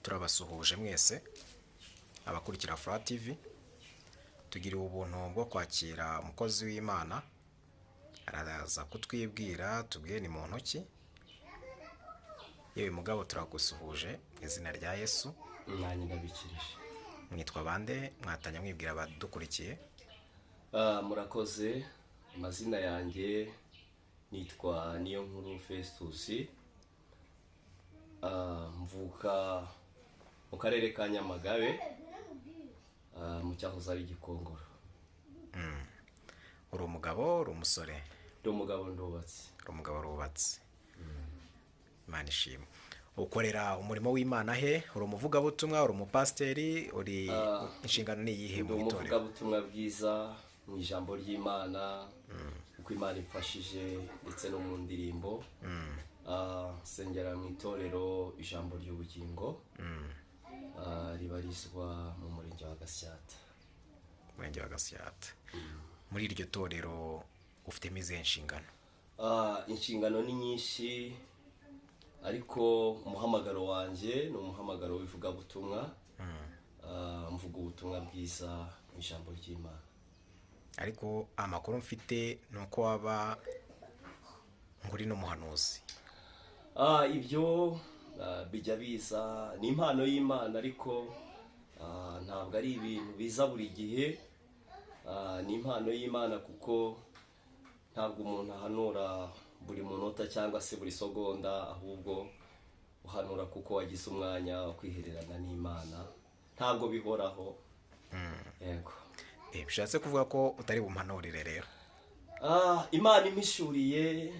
turabasuhuje mwese abakurikira Fura TV. Tugiriwe ubuntu bwo kwakira umukozi w'Imana, araza kutwibwira tubwiye ni mu ntoki. Yewe mugabo turagusuhuje mu izina rya Yesu. Nanjye ndabikirije. Mwitwa bande? Mwatanya mwibwira abadukurikiye. Murakoze. Amazina yanjye nitwa Niyonkuru Festus. Mvuka mu karere ka Nyamagabe, mu cyahoze ari Gikongoro. Uri umugabo, uri umusore? Ndi umugabo ndubatse. Uri umugabo rubatse. Imana ishimwe. Ukorera umurimo w'Imana he? Uri umuvugabutumwa, uri umupasiteri, uri inshingano ni iyihe mu itorero? Ndi umuvugabutumwa bwiza mu ijambo ry'Imana, uko Imana imfashije ndetse no mu ndirimbo. Sengera mu itorero ijambo ry'ubugingo, ribarizwa mu murenge wa Gasyata. Murenge wa Gasyata. Muri iryo torero ufitemo izihe nshingano? Inshingano ni nyinshi, ariko umuhamagaro wanjye ni umuhamagaro w'ivugabutumwa. Mvuga ubutumwa bwiza mu ijambo ry'Imana. Ariko amakuru mfite ni uko waba nguri n'umuhanuzi. Ibyo bijya biza, ni impano y'Imana, ariko ntabwo ari ibintu biza buri gihe. Ni impano y'Imana kuko ntabwo umuntu ahanura buri munota cyangwa se buri segonda, ahubwo uhanura kuko wagize umwanya wo kwihererana n'Imana. Ntabwo bihoraho. Yego. Bishatse kuvuga ko utari bumpanurire rero? Imana impishuriye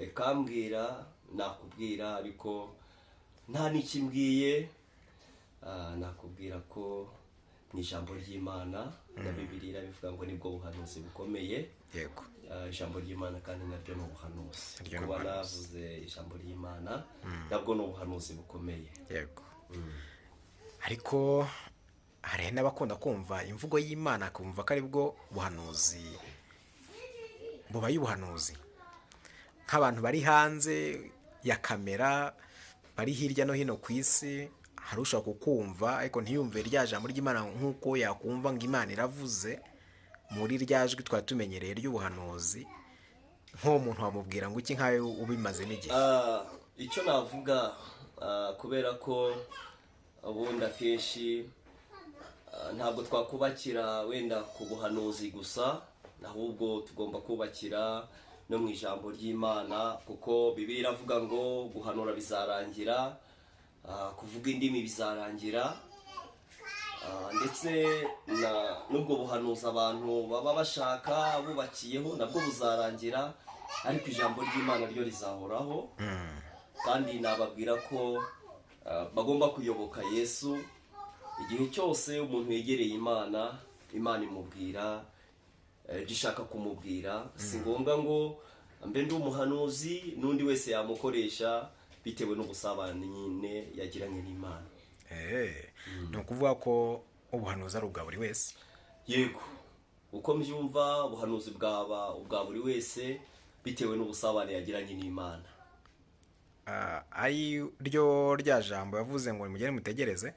ikambwira nakubwira, ariko nta n'ikimbwiye. Nakubwira ko mu ijambo ry'Imana na Bibiliya bivuga ngo nibwo buhanuzi bukomeye. Yego. Ijambo ry'Imana kandi naryo ni ubuhanuzi. Naryo ni Kuba ubuhanuzi. navuze ijambo ry'Imana nabwo ni ubuhanuzi bukomeye. Yego. Ariko hari n'abakunda kumva imvugo y'Imana kumva ko aribwo buhanuzi bubaye ubuhanuzi. Nk'abantu bari hanze ya kamera, bari hirya no hino ku isi, hari ushaka kukumva ariko ntiyumve rya jambo ry'Imana nk'uko yakumva ngo Imana iravuze muri rya jwi twari tumenyereye ry'ubuhanuzi. Nk'uwo muntu wamubwira ngo iki nkawe ubimazemo igihe? Icyo navuga, kubera ko ubundi akenshi ntabwo twakubakira wenda ku buhanuzi gusa, ahubwo tugomba kubakira no mu ijambo ry'Imana, kuko Bibiliya iravuga ngo guhanura bizarangira, kuvuga indimi bizarangira, ndetse n'ubwo buhanuzi abantu baba bashaka bubakiyeho nabwo buzarangira, ariko ijambo ry'Imana ryo rizahoraho. Kandi nababwira ko bagomba kuyoboka Yesu. Igihe cyose umuntu yegereye Imana, Imana imubwira gishaka kumubwira. Si ngombwa ngo mbe ndi umuhanuzi n'undi wese yamukoresha, bitewe n'ubusabane nyine yagiranye n'Imana. Ni ukuvuga ko ubuhanuzi ari ubwa buri wese? Yego, uko mbyumva ubuhanuzi bwaba ubwa buri wese bitewe n'ubusabane yagiranye n'Imana. Ari ryo rya jambo yavuze ngo mugere mutegereze?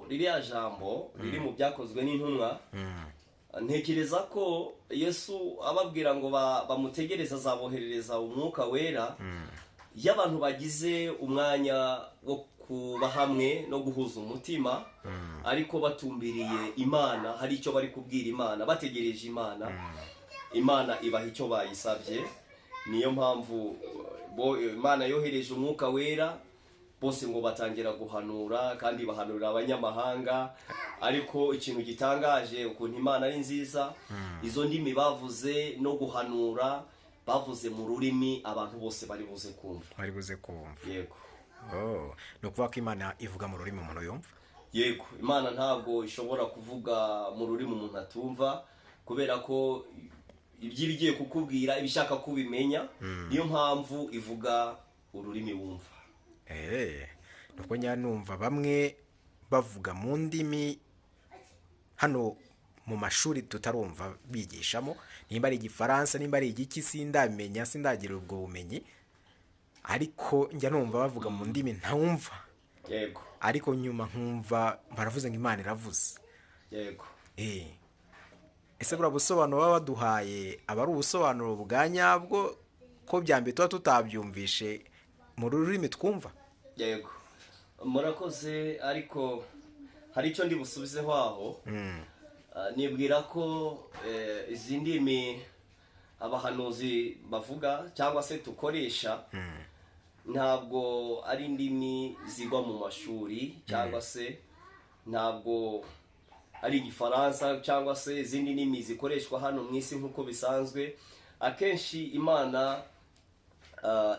Ririya jambo riri mu byakozwe n'intumwa. Ntekereza ko Yesu ababwira ngo bamutegereze azaboherereza umwuka wera, iyo abantu bagize umwanya wo kuba hamwe no guhuza umutima, ariko batumbiriye Imana, hari icyo bari kubwira Imana, bategereje Imana, Imana ibaha icyo bayisabye. Niyo mpamvu Imana yohereje umwuka wera, bose ngo batangira guhanura, kandi bahanurira abanyamahanga. Ariko ikintu gitangaje ukuntu Imana ari nziza, izo ndimi bavuze no guhanura bavuze mu rurimi abantu bose bari buze kumva. Bari buze kumva. Yego. Ni ukuvuga ko Imana ivuga mu rurimi umuntu yumva? Yego, Imana ntabwo ishobora kuvuga mu rurimi umuntu atumva, kubera ko ibyo igiye kukubwira ibishaka kubimenya, niyo mpamvu ivuga ururimi wumva. Nuko nyanumva bamwe bavuga mu ndimi hano mu mashuri tutarumva bigishamo, nimba ari Igifaransa nimba ari igiki sindamenya, sindagira ubwo bumenyi. ariko njya numva bavuga mu ndimi ntawumva, yego ariko nyuma nkumva baravuze ngo Imana iravuze. yego Ese buriya busobanuro baba baduhaye aba ari ubusobanuro bwa nyabwo ko byambi tuba tutabyumvishe mu rurimi twumva? yego murakoze, ariko hari icyo ndi busubizeho aho. Nibwira ko izi ndimi abahanuzi bavuga cyangwa se dukoresha ntabwo ari indimi zigwa mu mashuri, cyangwa se ntabwo ari igifaransa cyangwa se izindi ndimi zikoreshwa hano mu isi nk'uko bisanzwe. Akenshi Imana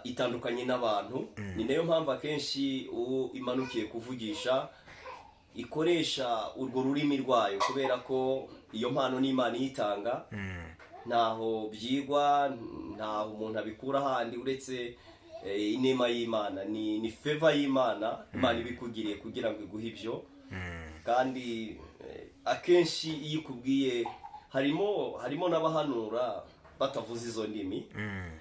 itandukanye n'abantu, ni nayo mpamvu akenshi uwo imanukiye kuvugisha ikoresha urwo rurimi rwayo, kubera ko iyo mpano n'Imana iyitanga ntaho byigwa, ntaho umuntu abikura ahandi uretse inema y'Imana. Ni favor y'Imana, Imana ibikugiriye kugira ngo iguhe ibyo. Kandi akenshi iyo ikubwiye, harimo n'abahanura batavuze izo ndimi,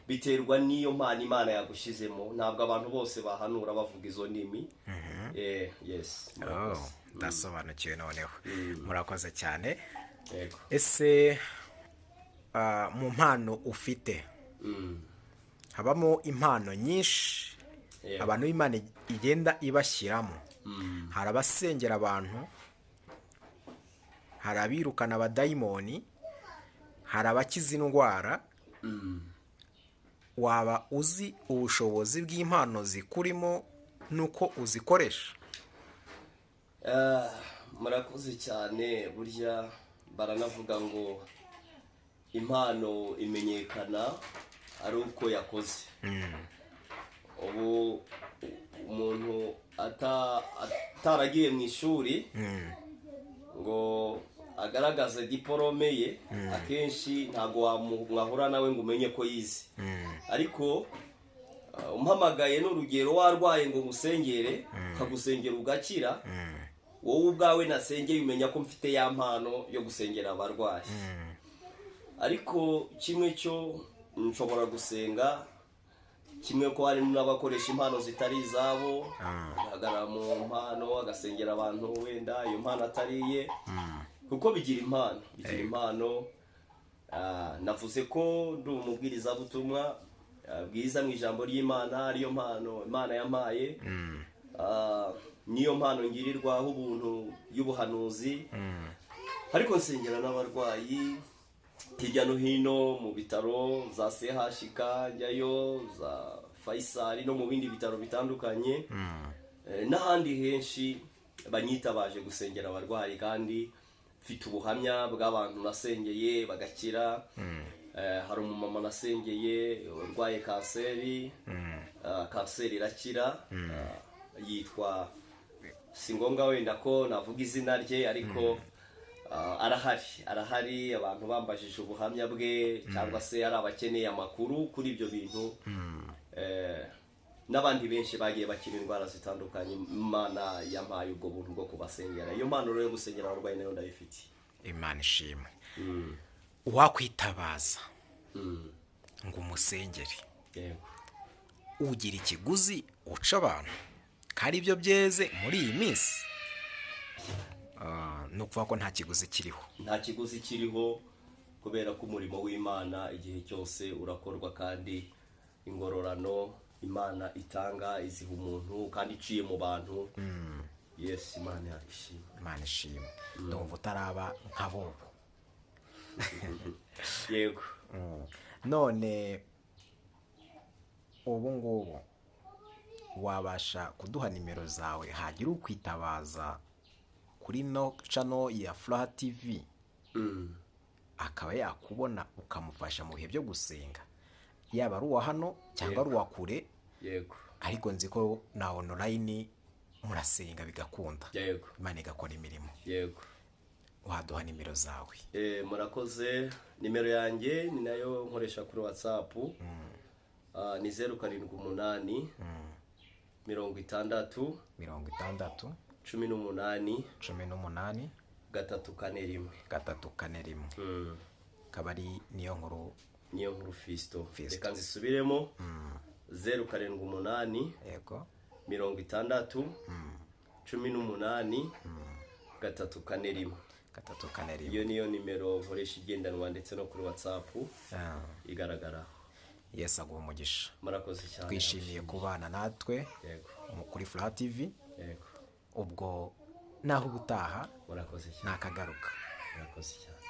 biterwa n'iyo mpano Imana yagushyizemo. Ntabwo abantu bose bahanura bavuga izo ndimi. Yes, ndasobanukiwe noneho. Murakoze cyane. yego Ese mu mpano ufite habamo impano nyinshi abantu b'Imana igenda ibashyiramo. Hari abasengera abantu, hari abirukana abadayimoni, hari abakiza indwara. Waba uzi ubushobozi bw'impano zikurimo nuko uzikoresha? murakoze cyane. Burya baranavuga ngo impano imenyekana ari uko yakoze. Ubu umuntu ataragiye mu ishuri ngo agaragaze diporome ye, akenshi ntabwo wahura nawe ngo umenye ko yize. Ariko umpamagaye n'urugero warwaye ngo ngusengere, nkagusengera ugakira, wowe ubwawe nasengeye umenya ko mfite ya mpano yo gusengera abarwayi. Ariko kimwe cyo nshobora gusenga, kimwe ko hari n'abakoresha impano zitari izabo, ahagarara mu mpano agasengera abantu wenda iyo mpano atariye, kuko bigira impano. Navuze ko ndi umubwirizabutumwa bwiza mu ijambo ry'Imana, ariyo mpano Imana yampaye. Niyo mpano ngirirwaho ubuntu y'ubuhanuzi. Ariko nsengera n'abarwayi hirya no hino mu bitaro za CHK, njyayo za Faisal no mu bindi bitaro bitandukanye, n'ahandi henshi banyitabaje gusengera abarwayi, kandi mfite ubuhamya bw'abantu nasengeye bagakira. Hari umumama nasengeye urwaye kanseri, kanseri irakira. Yitwa, si ngombwa wenda ko navuga izina rye, ariko arahari. Abantu bambajije ubuhamya bwe, cyangwa se ari abakeneye amakuru kuri ibyo bintu. N'abandi benshi bagiye bakira indwara zitandukanye. Imana yampaye ubwo buntu bwo kubasengera. Iyo mpano rero yo gusengera abarwayi nayo ndayifite. Imana ishimwe. Wakwitabaza ngo umusengere, ugira ikiguzi uca abantu, kandi ibyo byeze muri iyi minsi ni ukuvuga ko nta kiguzi kiriho. Nta kiguzi kiriho, kubera ko umurimo w'Imana igihe cyose urakorwa, kandi ingororano Imana itanga iziha umuntu, kandi iciye mu bantu. Yes, Imana ishimwe. Imana ishimwe. Ndumva utaraba nka bobo. Yego. None ubu ngubu wabasha kuduha nimero zawe, hagira ukwitabaza kuri no channel ya Furaha TV akaba yakubona ukamufasha mu bihe byo gusenga, yaba ari uwa hano cyangwa ari uwa kure? Yego. Ariko nzi ko na online murasenga bigakunda, Yego. Imana igakora imirimo. Yego. Waduha nimero zawe? Murakoze. Nimero yanjye ni nayo nkoresha kuri WhatsApp. Ni 078 60 60 18 18 341. Kabari niyo nkuru Fisto. Reka nzisubiremo. 078 yego 60 18 341. 341. Iyo niyo nimero nkoresha igendanwa ndetse no kuri WhatsApp igaragara. Yesu aguha umugisha. Murakoze cyane. Twishimiye kubana natwe Yego. kuri Furaha TV. Yego. Ubwo naho ubutaha Murakoze cyane. nakagaruka. Murakoze cyane.